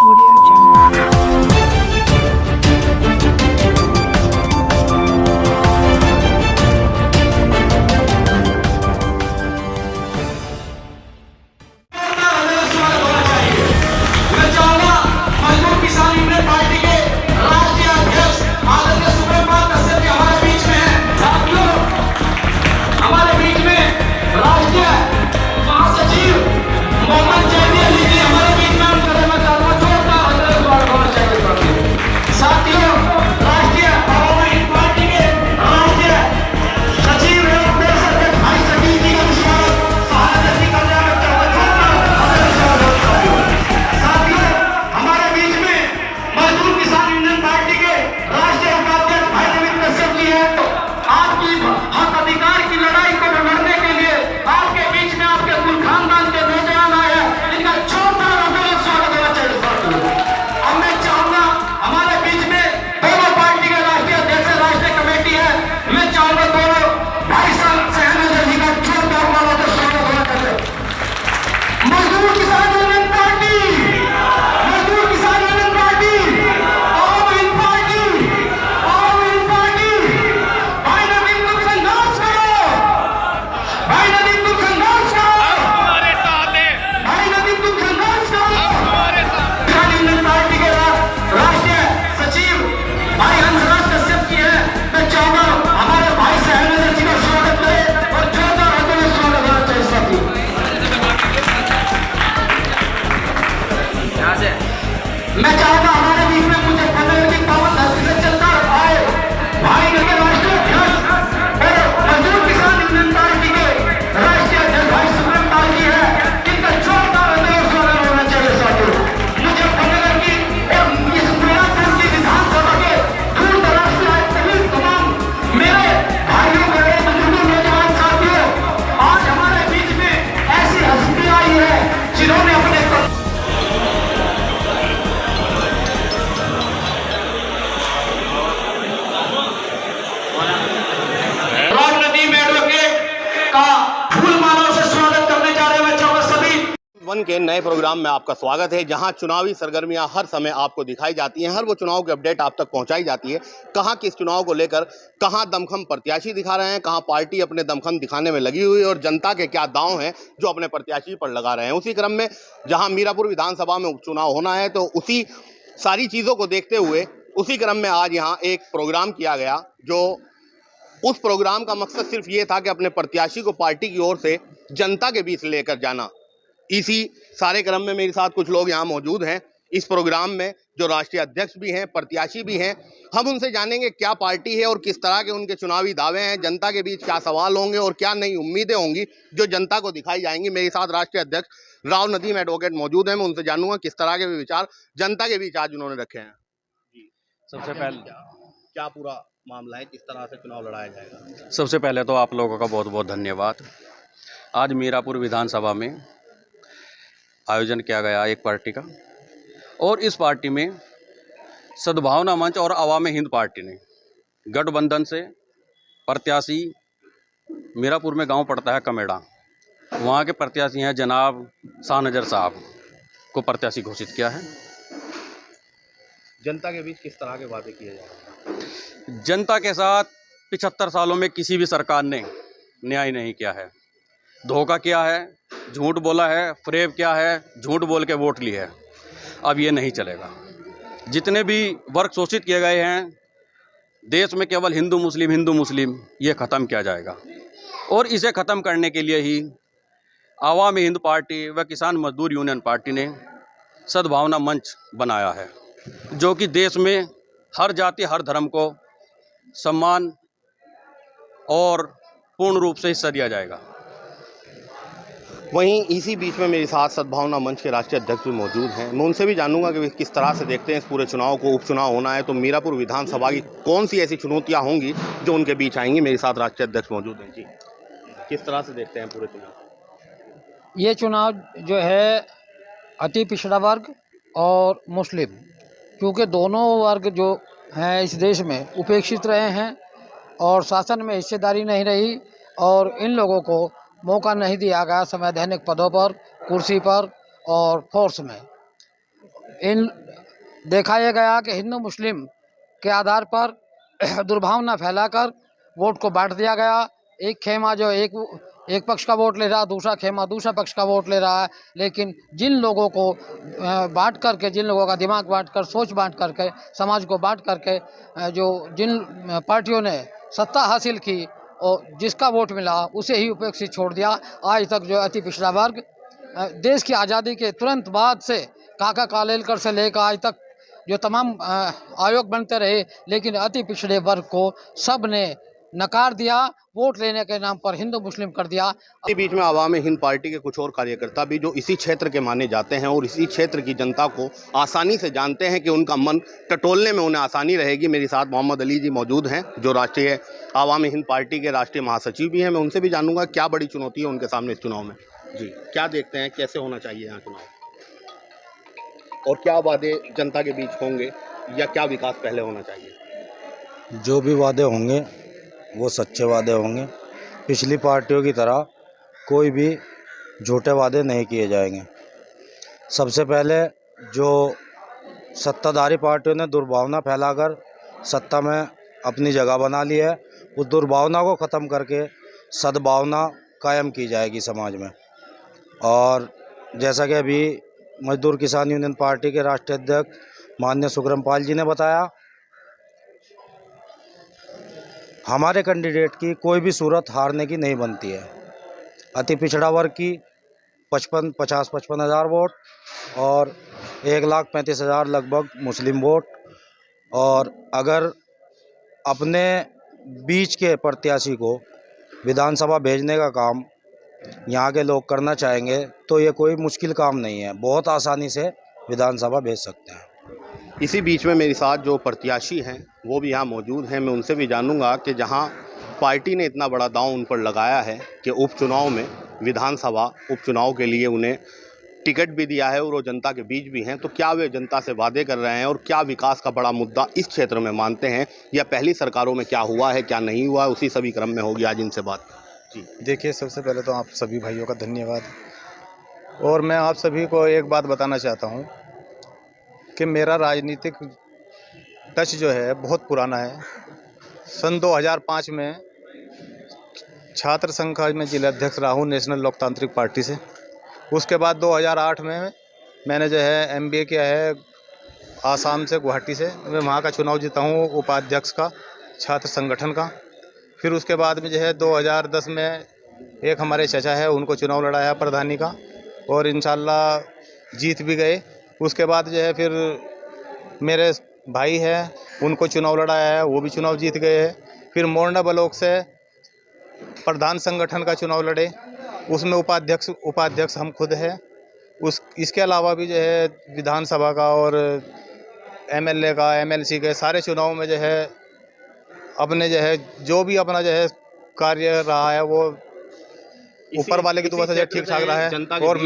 Audio Jungle. मैं चाहूंगा हमारे बीच में मुझे पंद्रह की पावन धरती से चलता आए भाई के राष्ट्रीय अध्यक्ष और मजदूर किसान यूनियन पार्टी के राष्ट्रीय अध्यक्ष भाई सुब्रम पाल जी है, इनका जोरदार स्वागत होना चाहिए साथियों। मुझे पंद्रह की और इस मीरापुर की विधानसभा के दूर दराज से आए सभी तमाम मेरे भाइयों बड़े बुजुर्गों नौजवान साथियों, आज हमारे बीच में ऐसी हस्ती आई है जिन्होंने अपने वन के नए प्रोग्राम में आपका स्वागत है, जहां चुनावी सरगर्मियां हर समय आपको दिखाई जाती हैं, हर वो चुनाव की अपडेट आप तक पहुंचाई जाती है। कहां किस चुनाव को लेकर कहां दमखम प्रत्याशी दिखा रहे हैं, कहां पार्टी अपने दमखम दिखाने में लगी हुई है और जनता के क्या दांव हैं जो अपने प्रत्याशी पर लगा रहे हैं। उसी क्रम में जहां मीरापुर विधानसभा में उपचुनाव होना है, तो उसी सारी चीज़ों को देखते हुए उसी क्रम में आज यहाँ एक प्रोग्राम किया गया, जो उस प्रोग्राम का मकसद सिर्फ ये था कि अपने प्रत्याशी को पार्टी की ओर से जनता के बीच लेकर जाना। इसी सारे क्रम में मेरे साथ कुछ लोग यहाँ मौजूद हैं इस प्रोग्राम में, जो राष्ट्रीय अध्यक्ष भी हैं, प्रत्याशी भी हैं। हम उनसे जानेंगे क्या पार्टी है और किस तरह के उनके चुनावी दावे हैं, जनता के बीच क्या सवाल होंगे और क्या नई उम्मीदें होंगी जो जनता को दिखाई जाएंगी। मेरे साथ राष्ट्रीय अध्यक्ष राव नदीम एडवोकेट मौजूद हैं, मैं उनसे जानूंगा किस तरह के विचार जनता के बीच आज उन्होंने रखे हैं। जी, सबसे पहले क्या पूरा मामला है, किस तरह से चुनाव लड़ाया जाएगा? सबसे पहले तो आप लोगों का बहुत बहुत धन्यवाद। आज मीरापुर विधानसभा में आयोजन किया गया एक पार्टी का, और इस पार्टी में सद्भावना मंच और अवाम हिंद पार्टी ने गठबंधन से प्रत्याशी, मीरापुर में गांव पड़ता है कमेड़ा, वहां के प्रत्याशी हैं जनाब शाहनजर साहब को प्रत्याशी घोषित किया है। जनता के बीच किस तरह के वादे किए जा रहे हैं? जनता के साथ 75 सालों में किसी भी सरकार ने न्याय नहीं किया है। धोखा किया है, झूठ बोला है, फरेब किया है, झूठ बोल के वोट ली है। अब ये नहीं चलेगा। जितने भी वर्ग शोषित किए गए हैं देश में, केवल हिंदू मुस्लिम, ये ख़त्म किया जाएगा। और इसे ख़त्म करने के लिए ही आवाम हिंद पार्टी व किसान मजदूर यूनियन पार्टी ने सद्भावना मंच बनाया है, जो कि देश में हर जाति हर धर्म को सम्मान और पूर्ण रूप से हिस्सा दिया जाएगा। वहीं इसी बीच में मेरे साथ सद्भावना मंच के राष्ट्रीय अध्यक्ष भी मौजूद हैं, मैं उनसे भी जानूंगा कि किस तरह से देखते हैं इस पूरे चुनाव को। उपचुनाव होना है तो मीरापुर विधानसभा की कौन सी ऐसी चुनौतियां होंगी जो उनके बीच आएंगी। मेरे साथ राष्ट्रीय अध्यक्ष मौजूद हैं। जी, किस तरह से देखते हैं पूरे चुनाव? ये चुनाव जो है अति पिछड़ा वर्ग और मुस्लिम, क्योंकि दोनों वर्ग जो हैं इस देश में उपेक्षित रहे हैं और शासन में हिस्सेदारी नहीं रही, और इन लोगों को मौका नहीं दिया गया संवैधानिक पदों पर, कुर्सी पर और फोर्स में। इन देखा यह गया कि हिंदू मुस्लिम के आधार पर दुर्भावना फैलाकर वोट को बांट दिया गया। एक खेमा जो एक पक्ष का वोट ले रहा, दूसरा खेमा दूसरा पक्ष का वोट ले रहा है। लेकिन जिन लोगों को बांट करके, जिन लोगों का दिमाग बांट कर, सोच बांट करके, समाज को बांट करके जिन पार्टियों ने सत्ता हासिल की और जिसका वोट मिला उसे ही उपेक्षित छोड़ दिया। आज तक जो अति पिछड़ा वर्ग देश की आज़ादी के तुरंत बाद से काका कालेलकर से लेकर आज तक जो तमाम आयोग बनते रहे, लेकिन अति पिछड़े वर्ग को सब ने नकार दिया, वोट लेने के नाम पर हिंदू मुस्लिम कर दिया। इसी बीच में आवामी हिंद पार्टी के कुछ और कार्यकर्ता भी जो इसी क्षेत्र के माने जाते हैं और इसी क्षेत्र की जनता को आसानी से जानते हैं कि उनका मन टटोलने में उन्हें आसानी रहेगी। मेरे साथ मोहम्मद अली जी मौजूद हैं जो राष्ट्रीय आवामी हिंद पार्टी के राष्ट्रीय महासचिव भी हैं। मैं उनसे भी जानूंगा क्या बड़ी चुनौती है उनके सामने इस चुनाव में। जी, क्या देखते हैं, कैसे होना चाहिए यहाँ चुनाव और क्या वादे जनता के बीच होंगे या क्या विकास पहले होना चाहिए? जो भी वादे होंगे वो सच्चे वादे होंगे। पिछली पार्टियों की तरह कोई भी झूठे वादे नहीं किए जाएंगे। सबसे पहले जो सत्ताधारी पार्टियों ने दुर्भावना फैलाकर सत्ता में अपनी जगह बना ली है, उस दुर्भावना को ख़त्म करके सद्भावना कायम की जाएगी समाज में। और जैसा कि अभी मजदूर किसान यूनियन पार्टी के राष्ट्रीय अध्यक्ष माननीय सुखराम पाल जी ने बताया, हमारे कैंडिडेट की कोई भी सूरत हारने की नहीं बनती है। अति पिछड़ा वर्ग की 55 हज़ार वोट और 1,35,000 लगभग मुस्लिम वोट। और अगर अपने बीच के प्रत्याशी को विधानसभा भेजने का काम यहाँ के लोग करना चाहेंगे तो ये कोई मुश्किल काम नहीं है, बहुत आसानी से विधानसभा भेज सकते हैं। इसी बीच में मेरे साथ जो प्रत्याशी हैं वो भी यहाँ मौजूद हैं। मैं उनसे भी जानूंगा कि जहाँ पार्टी ने इतना बड़ा दांव उन पर लगाया है कि उपचुनाव में, विधानसभा उपचुनाव के लिए उन्हें टिकट भी दिया है और वो जनता के बीच भी हैं, तो क्या वे जनता से वादे कर रहे हैं और क्या विकास का बड़ा मुद्दा इस क्षेत्र में मानते हैं या पहली सरकारों में क्या हुआ है क्या नहीं हुआ, उसी सभी क्रम में होगी आज इनसे बात। जी देखिए, सबसे पहले तो आप सभी भाइयों का धन्यवाद। और मैं आप सभी को एक बात बताना चाहता हूँ कि मेरा राजनीतिक टच जो है बहुत पुराना है। सन 2005 में छात्र संघ में जिला अध्यक्ष रहा हूँ नेशनल लोकतांत्रिक पार्टी से। उसके बाद 2008 में मैंने जो है MBA किया है आसाम से, गुवाहाटी से। मैं वहाँ का चुनाव जीता हूँ उपाध्यक्ष का, छात्र संगठन का। फिर उसके बाद में जो है 2010 में एक हमारे चाचा है, उनको चुनाव लड़ाया प्रधानी का और इंशाल्लाह जीत भी गए। उसके बाद जो है फिर मेरे भाई है, उनको चुनाव लड़ाया है, वो भी चुनाव जीत गए हैं। फिर मोरना ब्लॉक से प्रधान संगठन का चुनाव लड़े, उसमें उपाध्यक्ष हम खुद हैं। इसके अलावा भी जो है विधानसभा का और MLA का, MLC के सारे चुनाव में जो है अपने जो है जो भी अपना जो है कार्य रहा है वो ऊपर वाले की दुआ से ठीक ठाक रहा है। और